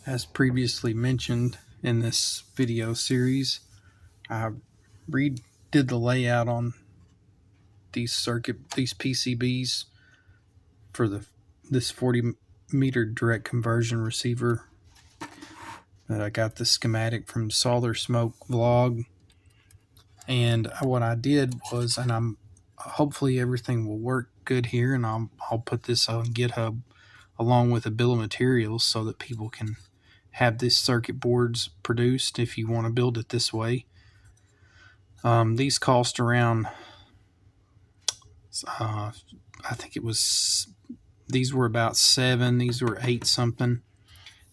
As previously mentioned in this video series, I redid the layout on these PCBs for this 40 meter direct conversion receiver that I got the schematic from Solder Smoke vlog. And what I did was, and I'm hopefully everything will work good here, and I'll put this on GitHub along with a bill of materials so that people can have these circuit boards produced if you want to build it this way. These cost around, I think it was, these were about 7, these were 8 something.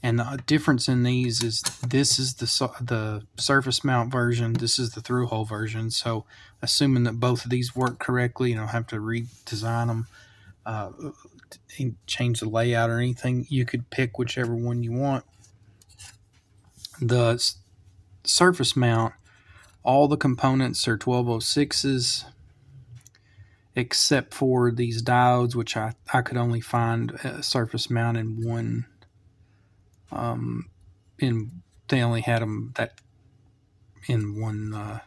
And the difference in these is this is the surface mount version, this is the through hole version. So assuming that both of these work correctly, you don't have to redesign them, change the layout or anything. You could pick whichever one you want. The surface mount, all the components are 1206s except for these diodes, which I could only find a surface mount in one. They only had them that in one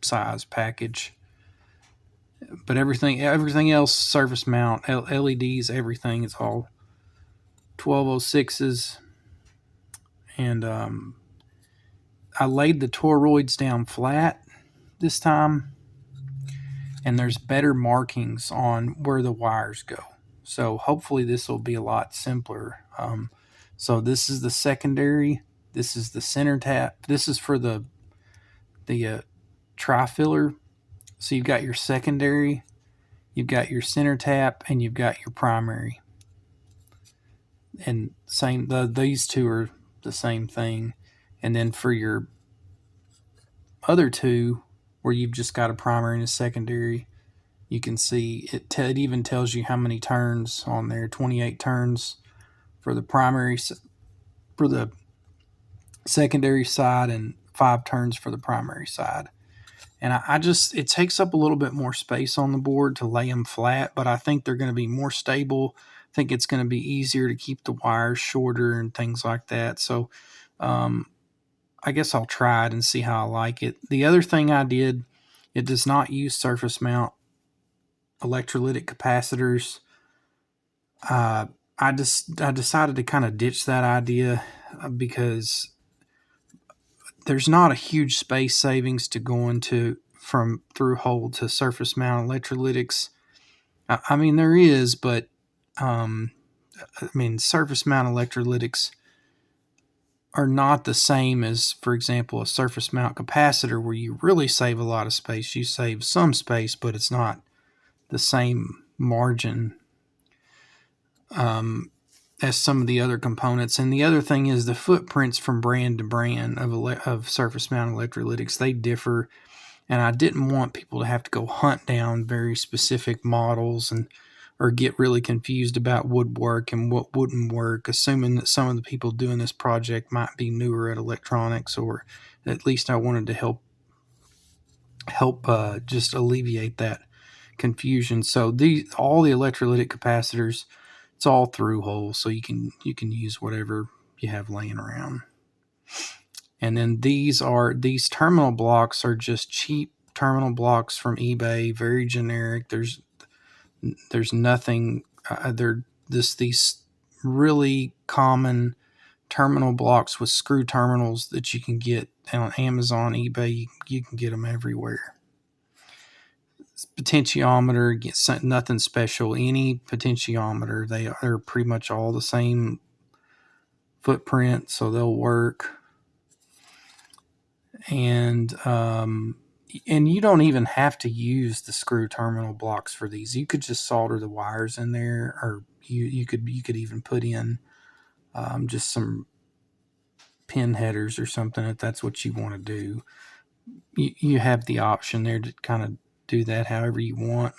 size package. But everything else, surface mount, LEDs, everything is all 1206s. And I laid the toroids down flat this time, and there's better markings on where the wires go. So hopefully this will be a lot simpler. So this is the secondary. This is the center tap. This is for the tri-filler. So you've got your secondary, you've got your center tap, and you've got your primary. And these two are the same thing. And then for your other two, where you've just got a primary and a secondary, you can see it even tells you how many turns on there. 28 turns for the primary, for the secondary side, and 5 turns for the primary side. And it takes up a little bit more space on the board to lay them flat, but I think they're going to be more stable. I think it's going to be easier to keep the wires shorter and things like that. So I guess I'll try it and see how I like it. The other thing I did, it does not use surface mount electrolytic capacitors. I decided to kind of ditch that idea because there's not a huge space savings to going from through hole to surface mount electrolytics. I mean, there is, but surface mount electrolytics are not the same as, for example, a surface mount capacitor, where you really save a lot of space. You save some space, but it's not the same margin as some of the other components. And the other thing is the footprints from brand to brand of surface mount electrolytics, they differ. And I didn't want people to have to go hunt down very specific models or get really confused about woodwork and what wouldn't work, assuming that some of the people doing this project might be newer at electronics, or at least I wanted to help just alleviate that confusion. So all the electrolytic capacitors, it's all through holes, so you can use whatever you have laying around. And then these terminal blocks are just cheap terminal blocks from eBay, very generic. There's nothing. They're these really common terminal blocks with screw terminals that you can get on Amazon, eBay. You can get them everywhere. Potentiometer, nothing special. Any potentiometer, they are pretty much all the same footprint, so they'll work. And you don't even have to use the screw terminal blocks for these. You could just solder the wires in there, or you could even put in just some pin headers or something if that's what you want to do. You have the option there to kind of do that however you want.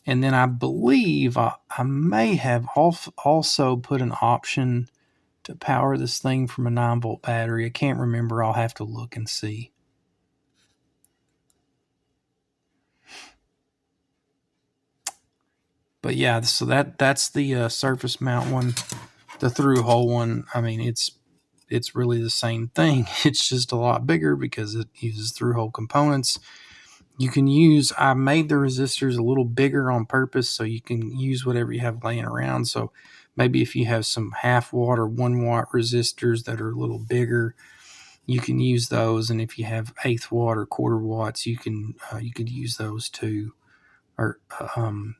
And then I believe I may have also put an option to power this thing from a 9-volt battery. I can't remember. I'll have to look and see. But yeah, so that's the surface mount one. the through hole one, I mean, it's really the same thing. It's just a lot bigger because it uses through hole components. You can use, I made the resistors a little bigger on purpose so you can use whatever you have laying around. So maybe if you have some half watt or 1 watt resistors that are a little bigger, you can use those. And if you have 1/8 watt or 1/4 watts, you could use those too. Or I'm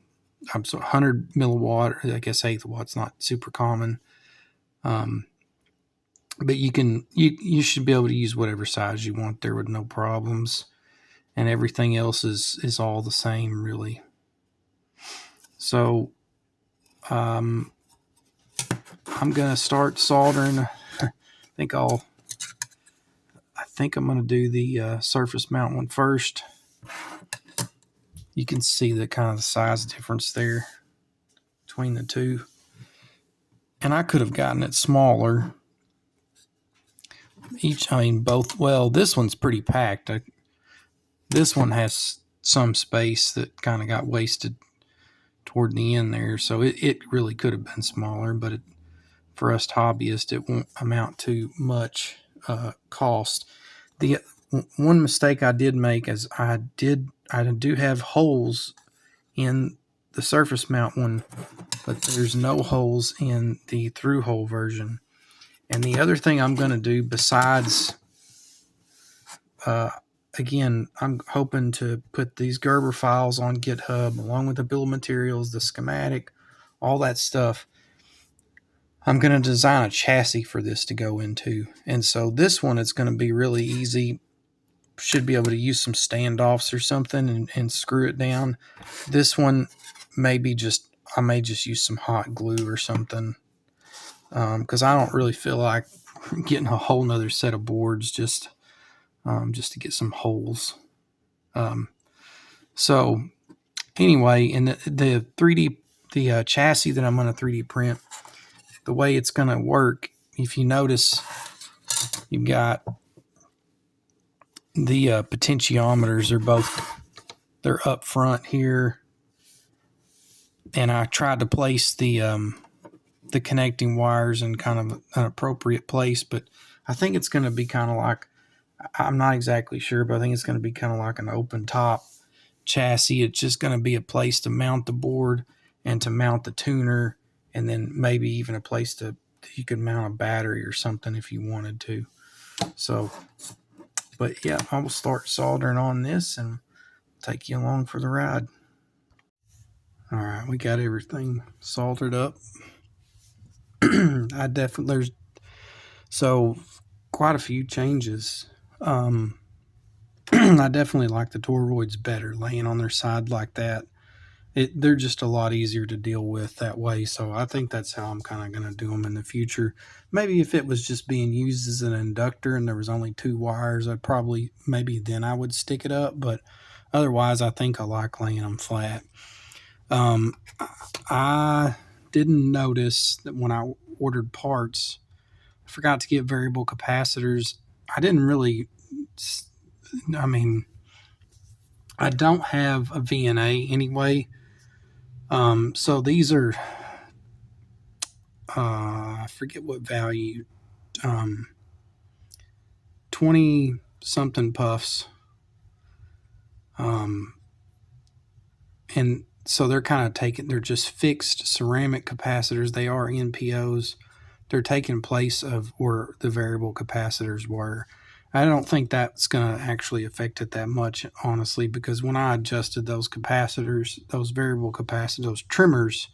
sorry, 100 milliwatt. I guess 1/8 watt's not super common. But you should be able to use whatever size you want there with no problems, and everything else is all the same really. So I'm gonna start soldering. I think I'm gonna do the surface mount one first. You can see the kind of the size difference there between the two, and I could have gotten it smaller. Both. Well, this one's pretty packed. This one has some space that kind of got wasted toward the end there, so it really could have been smaller, but for us hobbyists, it won't amount to much cost. The one mistake I did make is I do have holes in the surface mount one, but there's no holes in the through hole version. And the other thing I'm going to do besides, again, I'm hoping to put these Gerber files on GitHub along with the bill of materials, the schematic, all that stuff. I'm going to design a chassis for this to go into. And so this one, it's going to be really easy. Should be able to use some standoffs or something and screw it down. This one, I may just use some hot glue or something. Because I don't really feel like getting a whole nother set of boards just to get some holes. So anyway, in the 3D, the chassis that I'm going to 3D print, the way it's going to work, if you notice, you've got the potentiometers they're up front here, and I tried to place the connecting wires in kind of an appropriate place, but I think it's going to be kind of like, I'm not exactly sure, but I think it's going to be kind of like an open top chassis. It's just going to be a place to mount the board and to mount the tuner, and then maybe even a place you could mount a battery or something if you wanted to. So, but yeah, I will start soldering on this and take you along for the ride. All right, we got everything soldered up. There's quite a few changes. I definitely like the toroids better laying on their side like that. They're just a lot easier to deal with that way. So I think that's how I'm kind of going to do them in the future. Maybe if it was just being used as an inductor and there was only 2 wires, maybe then I would stick it up. But otherwise, I think I like laying them flat. I didn't notice that when I ordered parts, I forgot to get variable capacitors. I don't have a VNA anyway. So these are, I forget what value, 20 something puffs. And so they're they're just fixed ceramic capacitors. They are NPOs. They're taking place of where the variable capacitors were. I don't think that's going to actually affect it that much, honestly, because when I adjusted those capacitors, those variable capacitors, those trimmers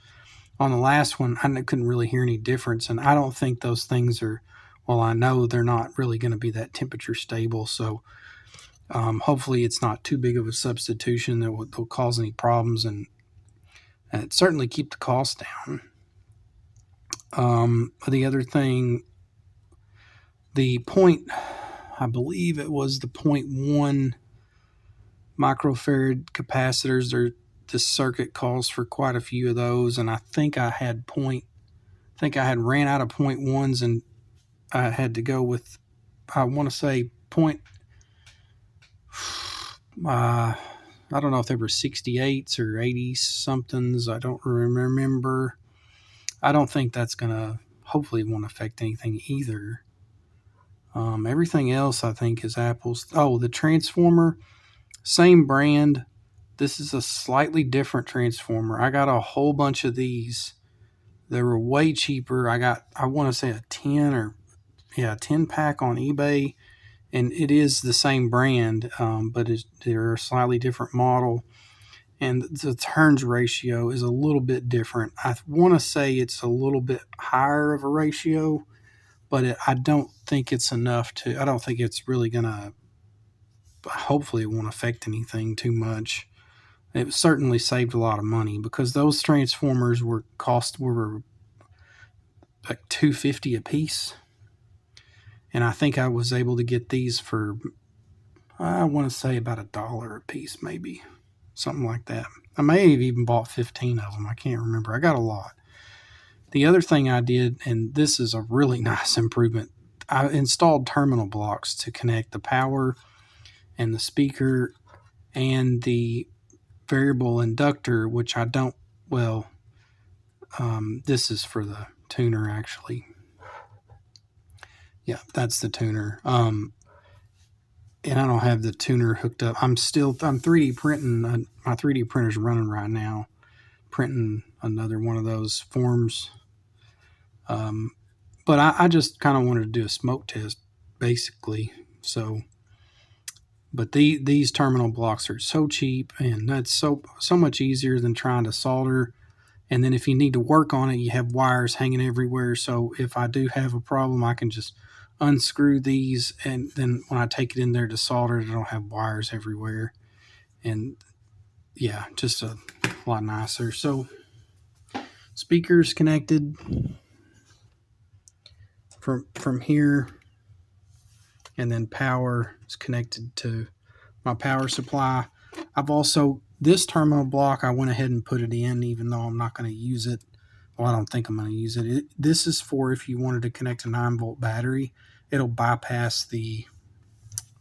on the last one, I couldn't really hear any difference. And I don't think those things I know they're not really going to be that temperature stable. So hopefully it's not too big of a substitution that will cause any problems, and certainly keep the cost down. The other thing, I believe it was the 0.1 microfarad capacitors. This circuit calls for quite a few of those, and I think I had ran out of 0.1s, and I had to go with, I want to say I don't know if they were 68s or 80 somethings. I don't remember. I don't think that's going to hopefully it won't affect anything either. Everything else I think is apples. Oh, the transformer, same brand. This is a slightly different transformer. I got a whole bunch of these. They were way cheaper. I want to say a 10 pack on eBay, and it is the same brand, but they're a slightly different model, and the turns ratio is a little bit different. I want to say it's a little bit higher of a ratio, but I don't think it's enough I don't think it's really gonna. Hopefully, it won't affect anything too much. It certainly saved a lot of money because those transformers were like $250 a piece, and I think I was able to get these for, I want to say, about $1 a piece, maybe something like that. I may have even bought 15 of them. I can't remember. I got a lot. The other thing I did, and this is a really nice improvement, I installed terminal blocks to connect the power and the speaker and the variable inductor, which I don't, well, this is for the tuner actually. Yeah, that's the tuner. And I don't have the tuner hooked up. I'm 3D printing. My 3D printer's running right now, printing another one of those forms. But I just kind of wanted to do a smoke test, basically. So, but these terminal blocks are so cheap, and that's so much easier than trying to solder. And then if you need to work on it, you have wires hanging everywhere. So if I do have a problem, I can just unscrew these, and then when I take it in there to solder, I don't have wires everywhere. And yeah, just a lot nicer. So speakers connected from here, and then power is connected to my power supply. I've also, this terminal block, I went ahead and put it in, even though I'm not going to use it. Well, I don't think I'm going to use it. This is for if you wanted to connect a 9-volt battery, it'll bypass the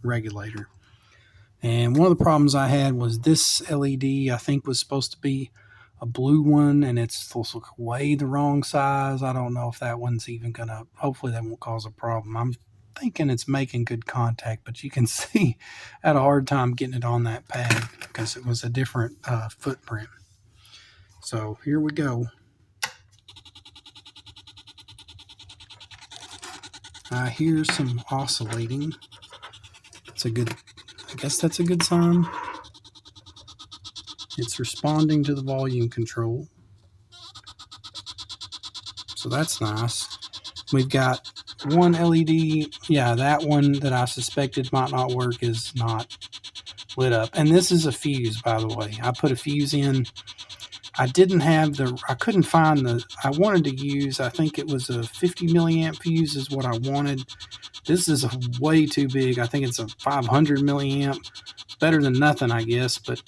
regulator. And one of the problems I had was this LED, I think, was supposed to be a blue one, and it's supposed to look way the wrong size. I don't know if that one's even going to, hopefully that won't cause a problem. I'm thinking it's making good contact, but you can see I had a hard time getting it on that pad because it was a different footprint. So here we go. I hear some oscillating. It's a good, I guess that's a good sign. It's responding to the volume control. So that's nice. We've got one LED. Yeah, that one that I suspected might not work is not lit up. And this is a fuse, by the way. I put a fuse in. I couldn't find I wanted to use, I think it was a 50 milliamp fuse is what I wanted. This is way too big. I think it's a 500 milliamp. Better than nothing, I guess. But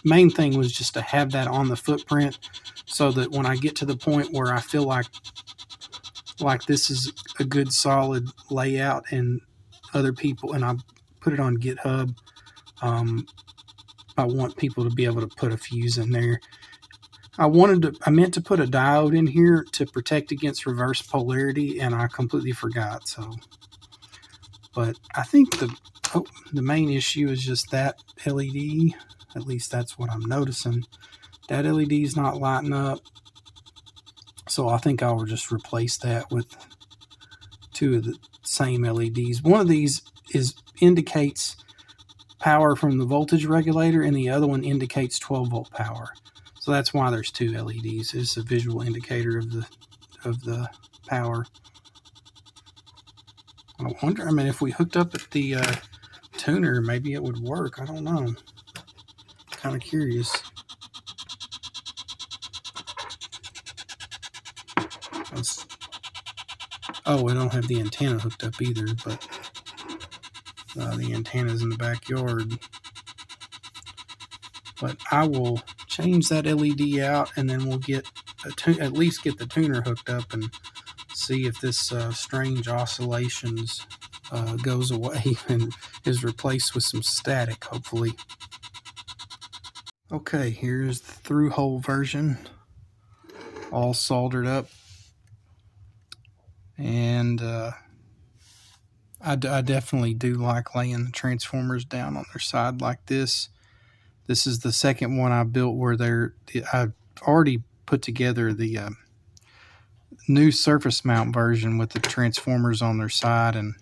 main thing was just to have that on the footprint so that when I get to the point where I feel like this is a good solid layout, and other people, and I put it on GitHub, I want people to be able to put a fuse in there. I meant to put a diode in here to protect against reverse polarity, and I completely forgot. So, but I think the main issue is just that LED. At least that's what I'm noticing. That LED is not lighting up. So I think I'll just replace that with two of the same LEDs. One of these indicates power from the voltage regulator, and the other one indicates 12-volt power. So that's why there's two LEDs. It's a visual indicator of the power. I wonder, if we hooked up at the tuner, maybe it would work. I don't know. Kind of curious. Oh, I don't have the antenna hooked up either, but the antenna's in the backyard. But I will change that LED out, and then we'll get at least get the tuner hooked up and see if this strange oscillations goes away and is replaced with some static, hopefully. Okay, here's the through hole version, all soldered up. And I definitely do like laying the transformers down on their side like this. This is the second one I built where I've already put together the new surface mount version with the transformers on their side, and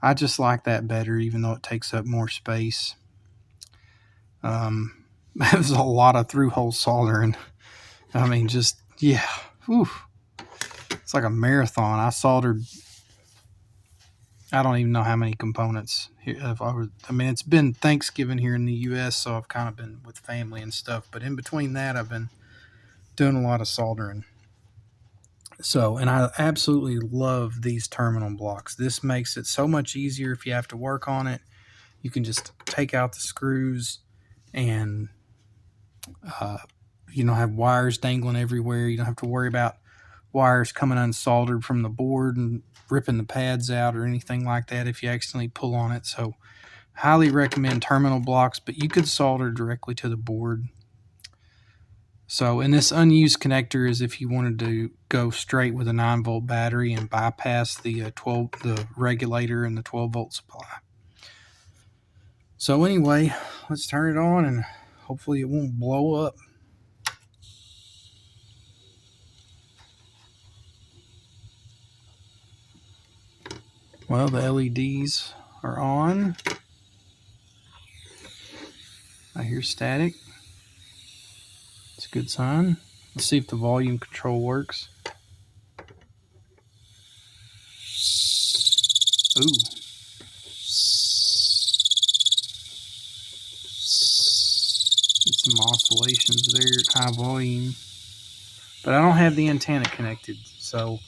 I just like that better, even though it takes up more space. There's a lot of through-hole soldering. I mean, just, yeah. Whew. It's like a marathon. I soldered, I don't even know how many components. I mean, it's been Thanksgiving here in the U.S., so I've kind of been with family and stuff. But in between that, I've been doing a lot of soldering. So, and I absolutely love these terminal blocks. This makes it so much easier if you have to work on it. You can just take out the screws and you don't have wires dangling everywhere. You don't have to worry about wires coming unsoldered from the board and ripping the pads out or anything like that if you accidentally pull on it. So highly recommend terminal blocks, but you could solder directly to the board. So, and this unused connector is if you wanted to go straight with a 9-volt battery and bypass the the regulator and the 12-volt supply. So anyway, let's turn it on and hopefully it won't blow up. Well, the LEDs are on. I hear static. It's a good sign. Let's see if the volume control works. Ooh. Some oscillations there, high volume. But I don't have the antenna connected, so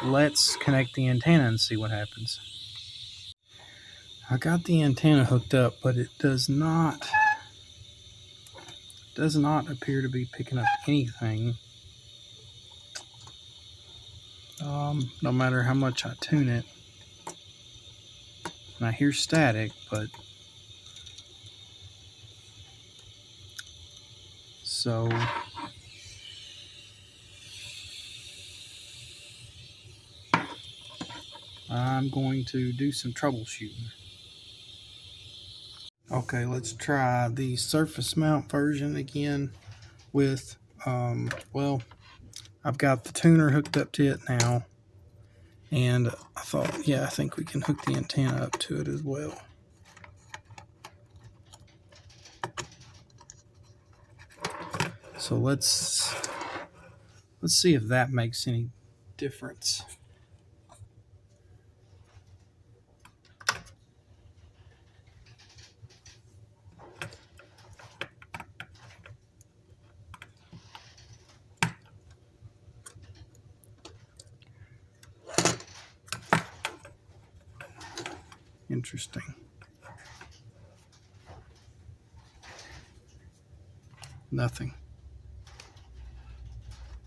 let's connect the antenna and see what happens. I got the antenna hooked up, but it does not appear to be picking up anything. No matter how much I tune it. And I hear static, but so I'm going to do some troubleshooting. Okay, let's try the surface mount version again with, well, I've got the tuner hooked up to it now. And I thought, yeah, I think we can hook the antenna up to it as well. So let's see if that makes any difference. Interesting. Nothing.